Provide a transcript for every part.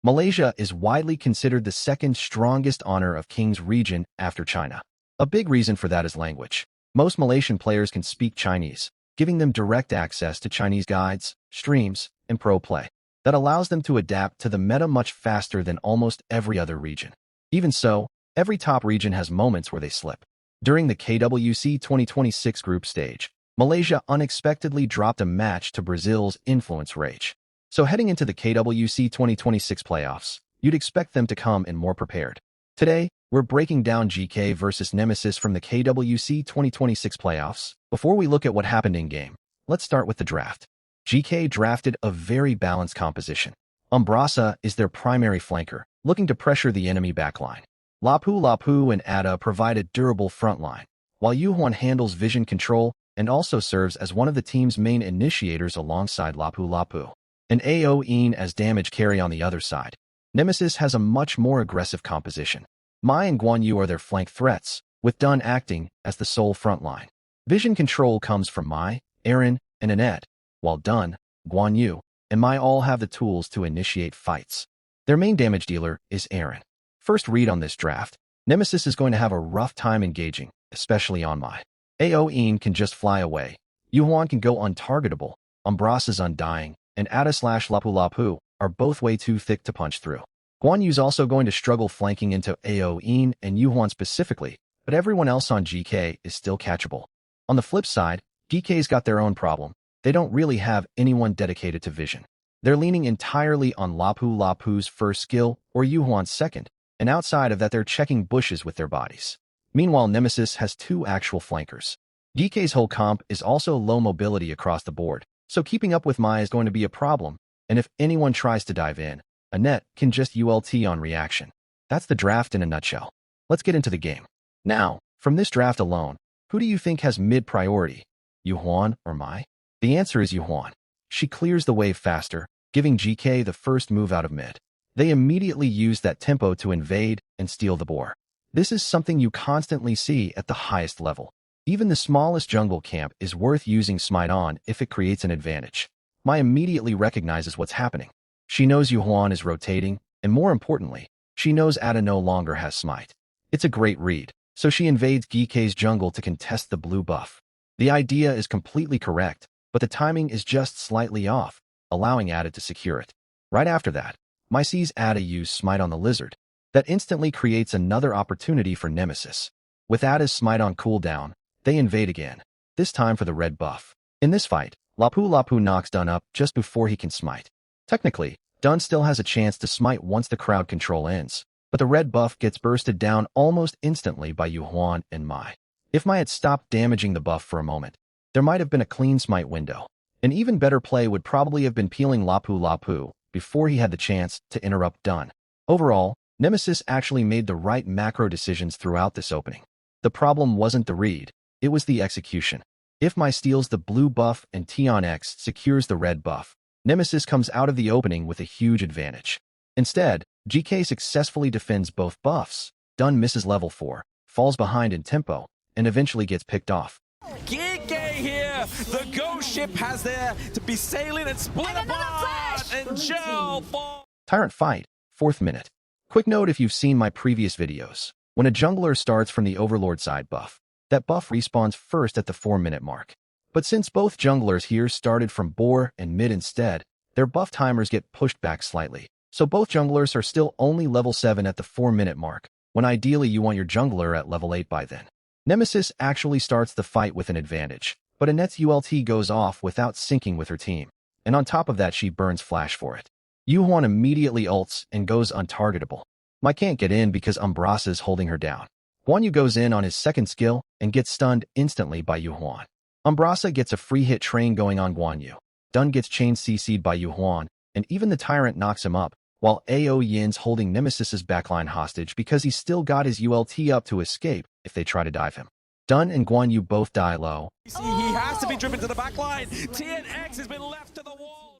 Malaysia is widely considered the second strongest honor of King's region after China. A big reason for that is language. Most Malaysian players can speak Chinese, giving them direct access to Chinese guides, streams, and pro play. That allows them to adapt to the meta much faster than almost every other region. Even so, every top region has moments where they slip. During the KWC 2026 group stage, Malaysia unexpectedly dropped a match to Brazil's Influence Rage. So heading into the KWC 2026 playoffs, you'd expect them to come in more prepared. Today, we're breaking down Geekay versus Nemesis from the KWC 2026 playoffs. Before we look at what happened in-game, let's start with the draft. Geekay drafted a very balanced composition. Umbrasa is their primary flanker, looking to pressure the enemy backline. Lapu and Ada provide a durable front line, while Yuhuan handles vision control and also serves as one of the team's main initiators alongside Lapu, and Aoin as damage carry on the other side. Nemesis has a much more aggressive composition. Mai and Guan Yu are their flank threats, with Dun acting as the sole front line. Vision control comes from Mai, Aaron, and Annette, while Dun, Guan Yu, and Mai all have the tools to initiate fights. Their main damage dealer is Aaron. First read on this draft, Nemesis is going to have a rough time engaging, especially on Mai. Aoin can just fly away. Yuhuan can go untargetable. Umbrasa's undying, and Ada/Lapu are both way too thick to punch through. Guan Yu's also going to struggle flanking into Aoin and Yuhuan specifically, but everyone else on Geekay is still catchable. On the flip side, Geekay's got their own problem. They don't really have anyone dedicated to vision. They're leaning entirely on Lapu's first skill or Yuhuan's second, and outside of that they're checking bushes with their bodies. Meanwhile, Nemesis has two actual flankers. Geekay's whole comp is also low mobility across the board, so keeping up with Mai is going to be a problem, and if anyone tries to dive in, Annette can just ULT on reaction. That's the draft in a nutshell. Let's get into the game. Now, from this draft alone, who do you think has mid-priority? Yuhuan or Mai? The answer is Yuhuan. She clears the wave faster, giving Geekay the first move out of mid. They immediately use that tempo to invade and steal the boar. This is something you constantly see at the highest level. Even the smallest jungle camp is worth using Smite on if it creates an advantage. Mai immediately recognizes what's happening. She knows Yuhuan is rotating, and more importantly, she knows Ada no longer has Smite. It's a great read, so she invades Geekay's jungle to contest the blue buff. The idea is completely correct, but the timing is just slightly off, allowing Ada to secure it. Right after that, Mai sees Ada use Smite on the lizard. That instantly creates another opportunity for Nemesis. With Ada's Smite on cooldown, they invade again, this time for the red buff. In this fight, Lapu knocks Dun up just before he can Smite. Technically, Dun still has a chance to Smite once the crowd control ends, but the red buff gets bursted down almost instantly by Yuhuan and Mai. If Mai had stopped damaging the buff for a moment, there might have been a clean Smite window. An even better play would probably have been peeling Lapu before he had the chance to interrupt Dun. Overall, Nemesis actually made the right macro decisions throughout this opening. The problem wasn't the read, it was the execution. If Mai steals the blue buff and Tion X secures the red buff, Nemesis comes out of the opening with a huge advantage. Instead, Geekay successfulully defends both buffs. Dun misses level 4, falls behind in tempo, and eventually gets picked off. Geekay here! The ghost ship has there to be sailing and split apart and gel for... Tyrant fight, 4th minute. Quick note if you've seen my previous videos. When a jungler starts from the Overlord side buff, that buff respawns first at the 4-minute mark. But since both junglers here started from boar and mid instead, their buff timers get pushed back slightly. So both junglers are still only level 7 at the 4-minute mark, when ideally you want your jungler at level 8 by then. Nemesis actually starts the fight with an advantage, but Annette's ULT goes off without syncing with her team, and on top of that she burns flash for it. Yuhuan immediately ults and goes untargetable. Mai can't get in because Umbrasa's holding her down. Guan Yu goes in on his second skill and gets stunned instantly by Yuhuan. Umbrasa gets a free hit train going on Guan Yu. Dun gets chain CC'd by Yuhuan, and even the Tyrant knocks him up, while Ao Yin's holding Nemesis's backline hostage because he's still got his ULT up to escape if they try to dive him. Dun and Guan Yu both die low. He has to be driven to the backline. TNX has been left to the wall.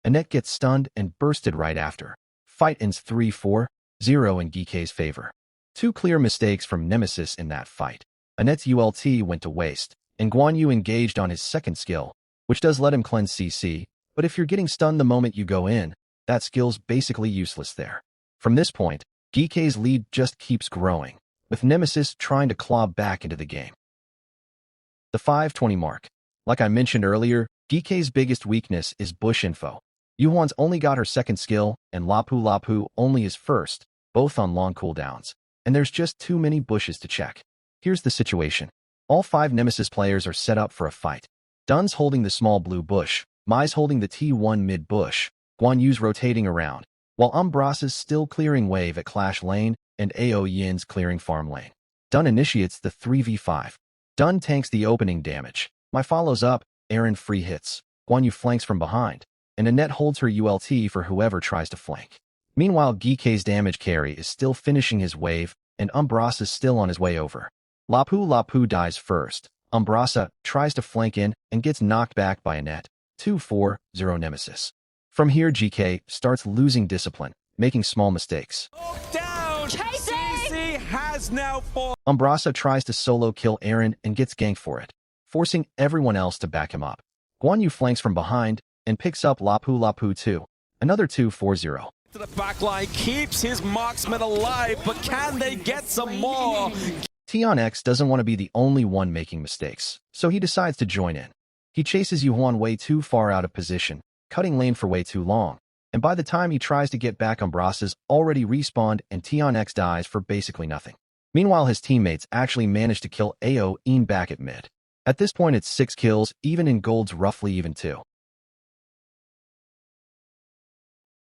Annette gets stunned and bursted right after. Fight ends 3-4-0 in Geekay's favor. Two clear mistakes from Nemesis in that fight. Annette's ULT went to waste, and Guan Yu engaged on his second skill, which does let him cleanse CC, but if you're getting stunned the moment you go in, that skill's basically useless there. From this point, Geekay's lead just keeps growing, with Nemesis trying to claw back into the game. The 520 mark. Like I mentioned earlier, Geekay's biggest weakness is bush info. Yuhuan's only got her second skill, and Lapu Lapu only his first, both on long cooldowns. And there's just too many bushes to check. Here's the situation. All 5 Nemesis players are set up for a fight. Dun's holding the small blue bush, Mai's holding the T1 mid bush, Guan Yu's rotating around, while Umbrasa's still clearing wave at Clash Lane, and Ao Yin's clearing farm lane. Dun initiates the 3v5. Dun tanks the opening damage. Mai follows up, Aaron free hits. Guan Yu flanks from behind, and Annette holds her ULT for whoever tries to flank. Meanwhile, Geekay's damage carry is still finishing his wave, and Umbrasa's still on his way over. Lapu Lapu dies first. Umbrasa tries to flank in and gets knocked back by Annette. 2-4-0 Nemesis. From here, Geekay starts losing discipline, making small mistakes. Down! CC has now fallen. Umbrasa tries to solo kill Aaron and gets ganked for it, forcing everyone else to back him up. Guan Yu flanks from behind and picks up Lapu Lapu 2. Another 2-4-0. To the backline, keeps his marksman alive, but can they get some more? Tion X doesn't want to be the only one making mistakes, so he decides to join in. He chases Yuhuan way too far out of position, cutting lane for way too long, and by the time he tries to get back, Umbrasa's already respawned and Tion X dies for basically nothing. Meanwhile, his teammates actually manage to kill Ao Yin back at mid. At this point, it's 6 kills, even in gold's roughly even 2.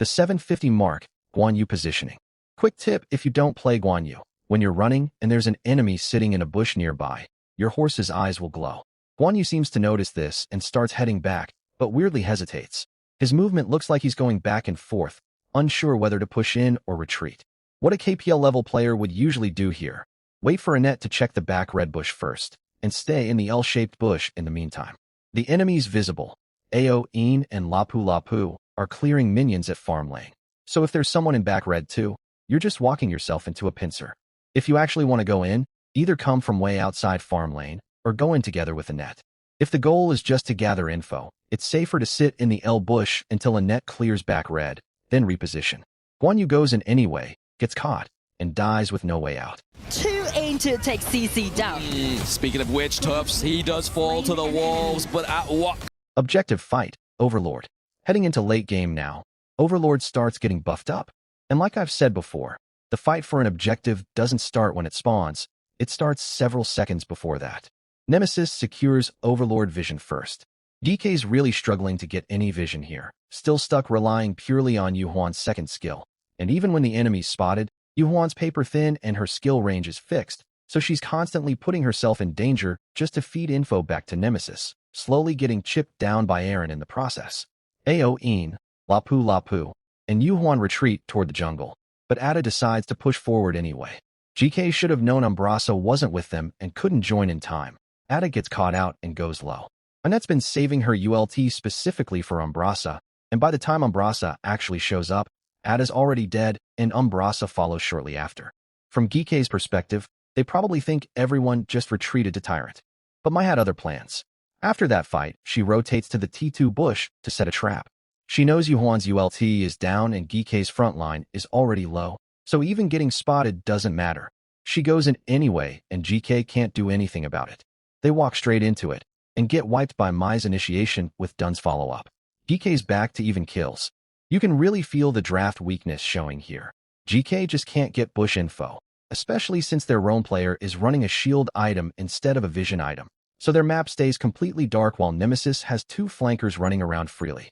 The 750 mark, Guan Yu positioning. Quick tip if you don't play Guan Yu. When you're running and there's an enemy sitting in a bush nearby, your horse's eyes will glow. Guan Yu seems to notice this and starts heading back, but weirdly hesitates. His movement looks like he's going back and forth, unsure whether to push in or retreat. What a KPL level player would usually do here. Wait for Annette to check the back red bush first, and stay in the L-shaped bush in the meantime. The enemy's visible. Ao Yin and Lapu Lapu are clearing minions at farm lane. So if there's someone in back red too, you're just walking yourself into a pincer. If you actually want to go in, either come from way outside farm lane, or go in together with Annette. If the goal is just to gather info, it's safer to sit in the L bush until Annette clears back red, then reposition. Guan Yu goes in anyway, gets caught, and dies with no way out. Too aim to take CC down. Speaking of which, Tufts, he does fall to the wolves, but at what? Objective fight, Overlord. Heading into late game now, Overlord starts getting buffed up. And like I've said before, the fight for an objective doesn't start when it spawns, it starts several seconds before that. Nemesis secures Overlord vision first. Geekay's really struggling to get any vision here, still stuck relying purely on Yuhuan's second skill. And even when the enemy's spotted, Yuhuan's paper thin and her skill range is fixed, so she's constantly putting herself in danger just to feed info back to Nemesis, slowly getting chipped down by Aaron in the process. Ao Yin, Lapu Lapu, and Yuhuan retreat toward the jungle, but Ada decides to push forward anyway. Geekay should have known Umbrasa wasn't with them and couldn't join in time. Ada gets caught out and goes low. Annette's been saving her ULT specifically for Umbrasa, and by the time Umbrasa actually shows up, Ada's already dead and Umbrasa follows shortly after. From Geekay's perspective, they probably think everyone just retreated to Tyrant. But Mai had other plans. After that fight, she rotates to the T2 bush to set a trap. She knows Yuhuan's ULT is down and Geekay's front line is already low, so even getting spotted doesn't matter. She goes in anyway and Geekay can't do anything about it. They walk straight into it and get wiped by Mai's initiation with Dun's follow-up. Geekay's back to even kills. You can really feel the draft weakness showing here. Geekay just can't get bush info, especially since their roam player is running a shield item instead of a vision item. So their map stays completely dark while Nemesis has 2 flankers running around freely.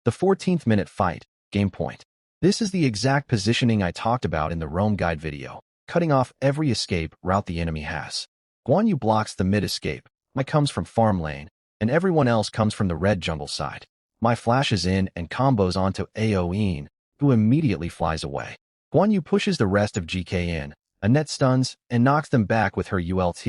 The 14th minute fight, game point. This is the exact positioning I talked about in the roam guide video, cutting off every escape route the enemy has. Guan Yu blocks the mid escape, Mai comes from farm lane, and everyone else comes from the red jungle side. Mai flashes in and combos onto Ao Yin, who immediately flies away. Guan Yu pushes the rest of Geekay in, Annette stuns and knocks them back with her ULT,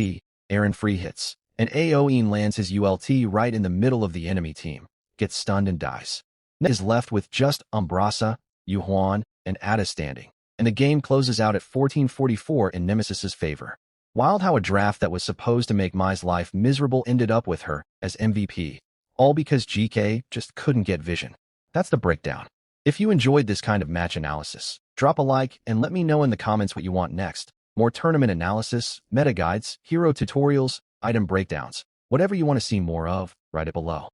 Aaron free hits, and Ao Yin lands his ULT right in the middle of the enemy team, gets stunned and dies. Annette is left with just Umbrasa, Yuhuan, and Ada standing, and the game closes out at 14-44 in Nemesis's favor. Wild how a draft that was supposed to make Mai's life miserable ended up with her as MVP, all because Geekay just couldn't get vision. That's the breakdown. If you enjoyed this kind of match analysis, drop a like and let me know in the comments what you want next. More tournament analysis, meta guides, hero tutorials, item breakdowns, whatever you want to see more of, write it below.